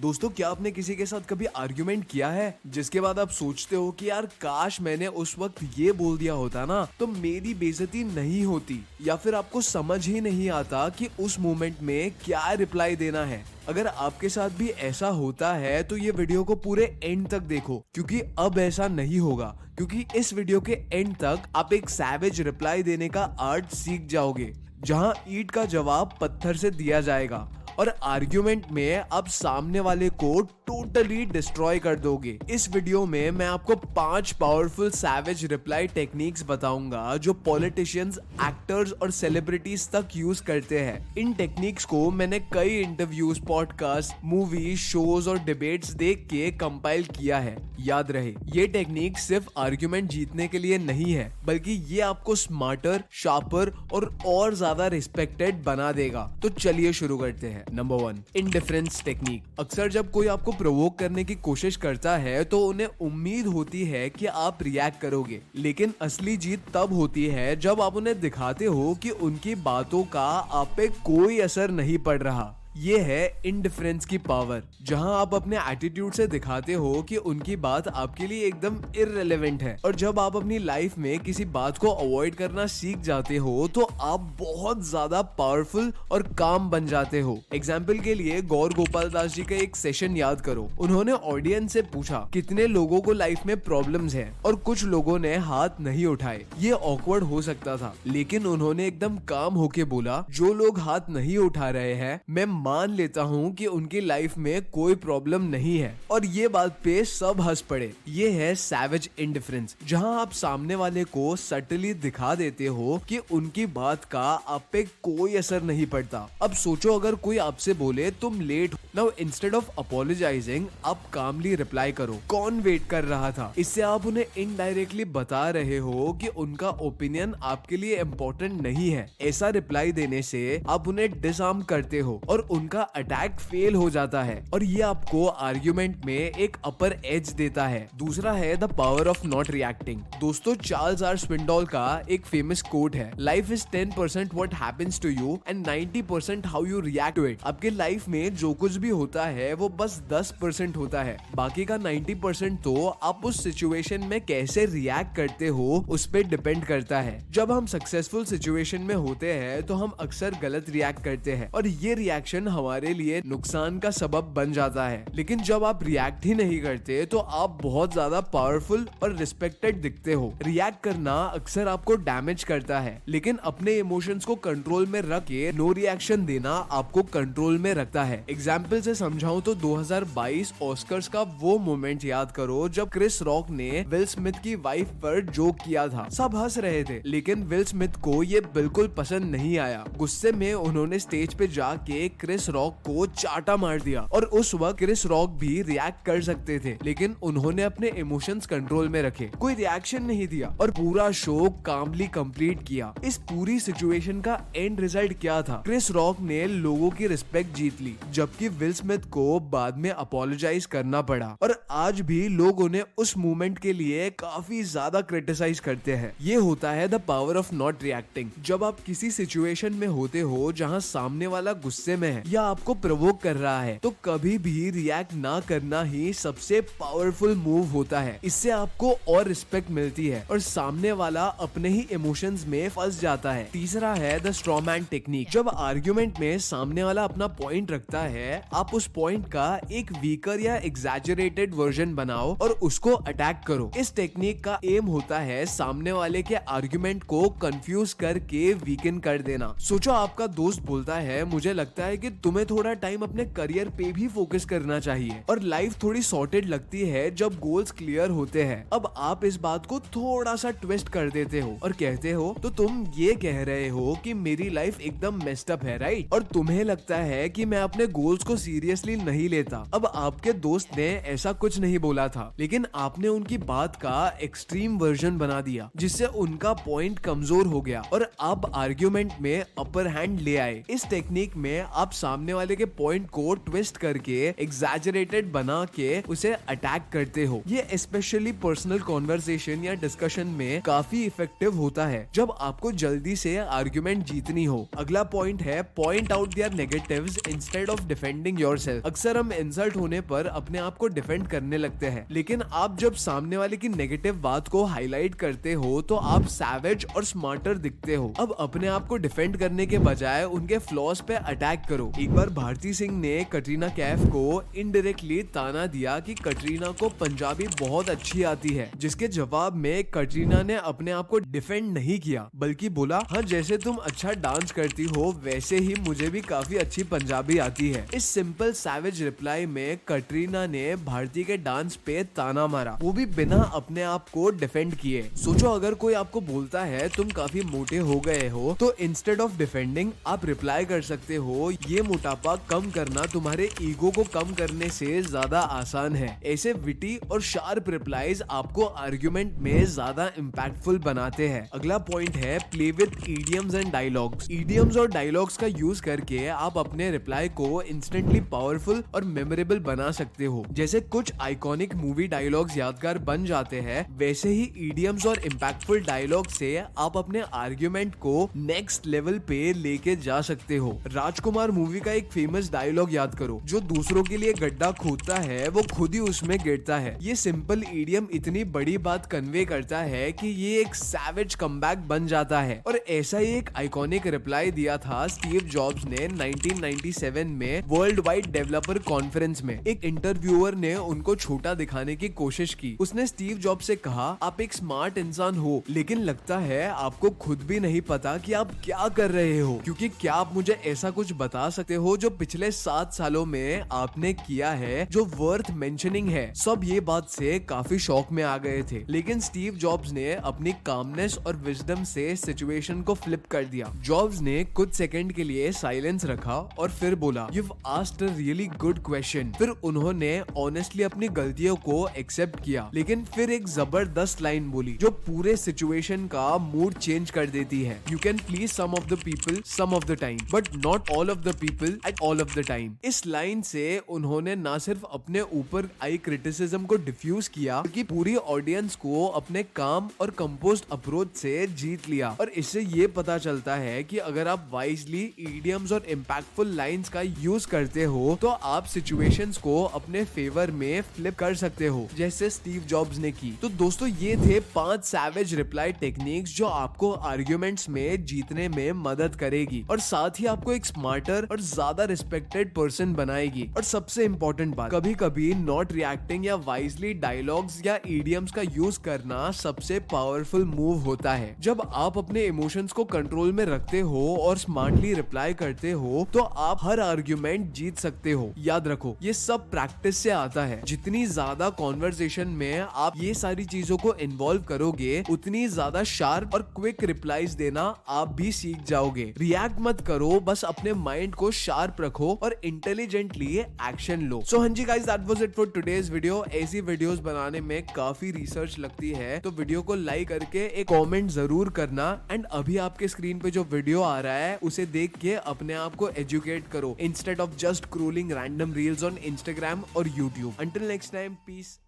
दोस्तों, क्या आपने किसी के साथ कभी आर्ग्यूमेंट किया है जिसके बाद आप सोचते हो कि यार काश मैंने उस वक्त ये बोल दिया होता ना तो मेरी बेइज्जती नहीं होती, या फिर आपको समझ ही नहीं आता कि उस मोमेंट में क्या रिप्लाई देना है। अगर आपके साथ भी ऐसा होता है तो ये वीडियो को पूरे एंड तक देखो, क्योंकि अब ऐसा नहीं होगा। क्योंकि इस वीडियो के एंड तक आप एक सैवेज रिप्लाई देने का आर्ट सीख जाओगे, जहां ईंट का जवाब पत्थर से दिया जाएगा और आर्ग्यूमेंट में आप सामने वाले को टोटली डिस्ट्रॉय कर दोगे। इस वीडियो में मैं आपको 5 पावरफुल सैवेज रिप्लाई टेक्निक्स बताऊंगा जो पॉलिटिशियंस, एक्टर्स और सेलिब्रिटीज तक यूज करते हैं। इन टेक्निक्स को मैंने कई इंटरव्यूज, पॉडकास्ट, मूवी, शोज और डिबेट्स देख के कंपाइल किया है। याद रहे, ये टेक्निक सिर्फ आर्ग्यूमेंट जीतने के लिए नहीं है, बल्कि ये आपको स्मार्टर, शार्पर और ज्यादा रिस्पेक्टेड बना देगा। तो चलिए शुरू करते हैं। Number 1, indifference technique. अक्सर जब कोई आपको प्रोवोक करने की कोशिश करता है तो उन्हें उम्मीद होती है कि आप रिएक्ट करोगे, लेकिन असली जीत तब होती है जब आप उन्हें दिखाते हो कि उनकी बातों का आप पे कोई असर नहीं पड़ रहा। ये है इंडिफरेंस की पावर, जहां आप अपने एटीट्यूड से दिखाते हो कि उनकी बात आपके लिए एकदम इररिलेवेंट है। और जब आप अपनी लाइफ में किसी बात को अवॉइड करना सीख जाते हो तो आप बहुत ज्यादा पावरफुल और काम बन जाते हो। एग्जाम्पल के लिए गौर गोपाल दास जी का एक सेशन याद करो। उन्होंने ऑडियंस से पूछा कितने लोगों को लाइफ में प्रॉब्लम्स हैं, और कुछ लोगों ने हाथ नहीं उठाए। ये ऑकवर्ड हो सकता था, लेकिन उन्होंने एकदम काम होके बोला, जो लोग हाथ नहीं उठा रहे हैं मैं मान लेता हूँ कि उनकी लाइफ में कोई प्रॉब्लम नहीं है। और ये बात पे सब हंस पड़े। ये है सैवेज इंडिफरेंस, जहां आप सामने वाले को सटली दिखा देते हो कि उनकी बात का आप पे कोई असर नहीं पड़ता। अब सोचो, अगर कोई आपसे बोले तुम लेट हो, नाउ इंस्टेड ऑफ अपोलोजाइजिंग आप कामली रिप्लाई करो, कौन वेट कर रहा था। इससे आप उन्हें इनडायरेक्टली बता रहे हो कि उनका ओपिनियन आपके लिए इम्पोर्टेंट नहीं है। ऐसा रिप्लाई देने से आप उन्हें डिसआर्म करते हो और उनका अटैक फेल हो जाता है, और ये आपको आर्ग्यूमेंट में एक अपर एज देता है। दूसरा है the power of not reacting. दोस्तों, चार्ल्स आर स्विंडोल का एक फेमस कोट है, life is 10% what happens to you and 90% how you react to it. आपके लाइफ में जो कुछ भी होता है वो बस 10% होता है, बाकी का 90% तो आप उस सिचुएशन में कैसे रिएक्ट करते हो उस पे डिपेंड करता है। जब हम सक्सेसफुल सिचुएशन में होते हैं तो हम अक्सर गलत रिएक्ट करते हैं, और ये रिएक्शन हमारे लिए नुकसान का सबब बन जाता है। लेकिन जब आप रिएक्ट ही नहीं करते तो आप बहुत ज्यादा पावरफुल और रिस्पेक्टेड दिखते हो। रिएक्ट करना अक्सर आपको डैमेज करता है, लेकिन अपने इमोशंस को कंट्रोल में रख के नो रिएक्शन देना आपको कंट्रोल में रखता है। एग्जाम्पल से समझाऊं तो 2022 ऑस्कर्स का वो मोमेंट याद करो जब क्रिस रॉक ने विल स्मिथ की वाइफ पर जोक किया था। सब हंस रहे थे, लेकिन विल स्मिथ को ये बिल्कुल पसंद नहीं आया। गुस्से में उन्होंने स्टेज पे जाके क्रिस रॉक को चाटा मार दिया, और उस वक्त क्रिस रॉक भी रिएक्ट कर सकते थे, लेकिन उन्होंने अपने इमोशंस कंट्रोल में रखे, कोई रिएक्शन नहीं दिया और पूरा शो कामली कंप्लीट किया। इस पूरी सिचुएशन का एंड रिजल्ट क्या था? क्रिस रॉक ने लोगों की रिस्पेक्ट जीत ली, जबकि विल स्मिथ को बाद में अपोलोजाइज करना पड़ा। और आज भी लोग उन्हें उस मूवमेंट के लिए काफी ज्यादा क्रिटिसाइज करते हैं। ये होता है the power of not reacting. जब आप किसी सिचुएशन में होते हो जहां सामने वाला गुस्से में है या आपको प्रोवोक कर रहा है, तो कभी भी रिएक्ट ना करना ही सबसे पावरफुल मूव होता है। इससे आपको और रिस्पेक्ट मिलती है और सामने वाला अपने ही इमोशंस में फंस जाता है। तीसरा है द स्ट्रॉमैन टेक्निक। जब आर्ग्यूमेंट में सामने वाला अपना पॉइंट रखता है, आप उस पॉइंट का एक वीकर या एग्जैजरेटेड वर्जन बनाओ और उसको अटैक करो। इस टेक्निक का एम होता है सामने वाले के आर्ग्यूमेंट को कंफ्यूज करके वीकन कर देना। सोचो, आपका दोस्त बोलता है, मुझे लगता है कि तुम्हें थोड़ा टाइम अपने करियर पे भी फोकस करना चाहिए, और लाइफ थोड़ी सॉर्टेड लगती है जब गोल्स क्लियर होते हैं। अब आप इस बात को थोड़ा सा ट्विस्ट कर देते हो और कहते हो, तो तुम ये कह रहे हो कि मेरी लाइफ एकदम मेस्ड अप है, राइट? और तुम्हें लगता है कि मैं अपने गोल्स को सीरियसली नहीं लेता। अब आपके दोस्त ने ऐसा कुछ कुछ नहीं बोला था, लेकिन आपने उनकी बात का एक्सट्रीम वर्जन बना दिया जिससे उनका पॉइंट कमजोर हो गया और आप आर्ग्यूमेंट में अपर हैंड ले आए। इस टेक्निक में आप सामने वाले के पॉइंट को ट्विस्ट करके एग्जैजरेटेड बना के उसे अटैक करते हो। ये स्पेशली पर्सनल कॉन्वर्सेशन या डिस्कशन में काफी इफेक्टिव होता है जब आपको जल्दी से आर्ग्यूमेंट जीतनी हो। अगला पॉइंट है point out their negatives instead of defending yourself. अक्सर हम इंसल्ट होने पर अपने आप को डिफेंड करने लगते हैं, लेकिन आप जब सामने वाले की नेगेटिव बात को हाईलाइट करते हो तो आप सैवेज और स्मार्टर दिखते हो। अब अपने आप को डिफेंड करने के बजाय उनके फ्लॉज पे अटैक करो। एक बार भारती सिंह ने कटरीना कैफ को इनडायरेक्टली ताना दिया कि कटरीना को पंजाबी बहुत अच्छी आती है, जिसके जवाब में कटरीना ने अपने आप को डिफेंड नहीं किया बल्कि बोला, हाँ जैसे तुम अच्छा डांस करती हो वैसे ही मुझे भी काफी अच्छी पंजाबी आती है। इस सिंपल सैवेज रिप्लाई में कटरीना ने भारती के डांस पे ताना मारा, वो भी बिना अपने आप को डिफेंड किए। सोचो अगर कोई आपको बोलता है तुम काफी मोटे हो गए हो, तो इंस्टेड ऑफ डिफेंडिंग आप रिप्लाई कर सकते हो, ये मोटापा कम करना तुम्हारे ईगो को कम करने से ज्यादा आसान है। ऐसे विटी और शार्प रिप्लाईज आपको आर्ग्यूमेंट में ज्यादा इम्पैक्टफुल बनाते हैं। अगला पॉइंट है play with idioms and dialogues. Idioms और डायलॉग्स का यूज करके आप अपने रिप्लाई को इंस्टेंटली पावरफुल और मेमोरेबल बना सकते हो। जैसे कुछ आइकॉनिक मूवी डायलॉग्स यादगार बन जाते हैं, वैसे ही इडियम्स और इम्पैक्टफुल डायलॉग से आप अपने आर्ग्यूमेंट को नेक्स्ट लेवल पे लेके जा सकते हो। राजकुमार मूवी का एक फेमस डायलॉग याद करो, जो दूसरों के लिए गड्ढा खोदता है वो खुद ही उसमें गिरता है। ये सिंपल इडियम इतनी बड़ी बात कन्वे करता है कि ये एक सैवेज कमबैक बन जाता है। और ऐसा ही एक आइकॉनिक रिप्लाई दिया था स्टीव जॉब्स ने 1997 में वर्ल्ड वाइड डेवलपर कॉन्फ्रेंस में। एक इंटरव्यूअर ने उनको छोटा दिखाने की कोशिश की। उसने स्टीव जॉब्स से कहा, आप एक स्मार्ट इंसान हो, लेकिन लगता है आपको खुद भी नहीं पता कि आप क्या कर रहे हो, क्योंकि क्या आप मुझे ऐसा कुछ बता सकते हो जो पिछले 7 सालों में आपने किया है जो वर्थ मेंशनिंग है। सब ये बात से काफी शॉक में आ गए थे, लेकिन स्टीव जॉब्स ने अपनी कामनेस और विजडम से सिचुएशन को फ्लिप कर दिया। जॉब्स ने कुछ सेकंड के लिए साइलेंस रखा और फिर बोला, You've asked a really good question। फिर उन्होंने ऑनेस्टली अपनी गलतियों को एक्सेप्ट किया, लेकिन फिर एक जबरदस्त लाइन बोली जो पूरे सिचुएशन का मूड चेंज कर देती है। You can please some of the people some of the time, but not all of the people at all of the time। इस लाइन से उन्होंने ना सिर्फ अपने ऊपर आई क्रिटिसिज्म को डिफ्यूज किया, बल्कि पूरी ऑडियंस को अपने काम और कंपोज्ड अप्रोच से जीत लिया। और इससे ये पता चलता है कि अगर आप वाइजली इडियम्स और इम्पैक्टफुल लाइंस का यूज करते हो तो आप सिचुएशंस को अपने फेवर में फ्लिप कर सकते हो, जैसे स्टीव जॉब्स ने की। तो दोस्तों ये थे 5 सैवेज रिप्लाई टेक्निक्स जो आपको आर्ग्यूमेंट्स में जीतने में मदद करेगी और साथ ही आपको एक स्मार्टर और ज्यादा रिस्पेक्टेड पर्सन बनाएगी। और सबसे इंपॉर्टेंट बात, कभी कभी नॉट रिएक्टिंग या वाइजली डायलॉग्स या इडियम्स का यूज करना सबसे पावरफुल मूव होता है। जब आप अपने इमोशंस को कंट्रोल में रखते हो और स्मार्टली रिप्लाई करते हो तो आप हर आर्ग्यूमेंट जीत सकते हो। याद रखो, ये सब प्रैक्टिस से आता है। जितनी ज्यादा कॉन्वर्सेशन में आप ये सारी चीजों को इन्वॉल्व करोगे, उतनी ज्यादा शार्प और क्विक रिप्लाईज देना आप भी सीख जाओगे। रिएक्ट मत करो, बस अपने माइंड को शार्प रखो और इंटेलिजेंटली एक्शन लो। सो हाँ जी guys, that was it for today's video. ऐसी वीडियोस बनाने में काफी रिसर्च लगती है, तो वीडियो को लाइक करके एक कमेंट जरूर करना। एंड अभी आपके स्क्रीन पे जो वीडियो आ रहा है उसे देख के अपने आप को एजुकेट करो, instead of just scrolling random reels on Instagram और YouTube. Until next time, piece.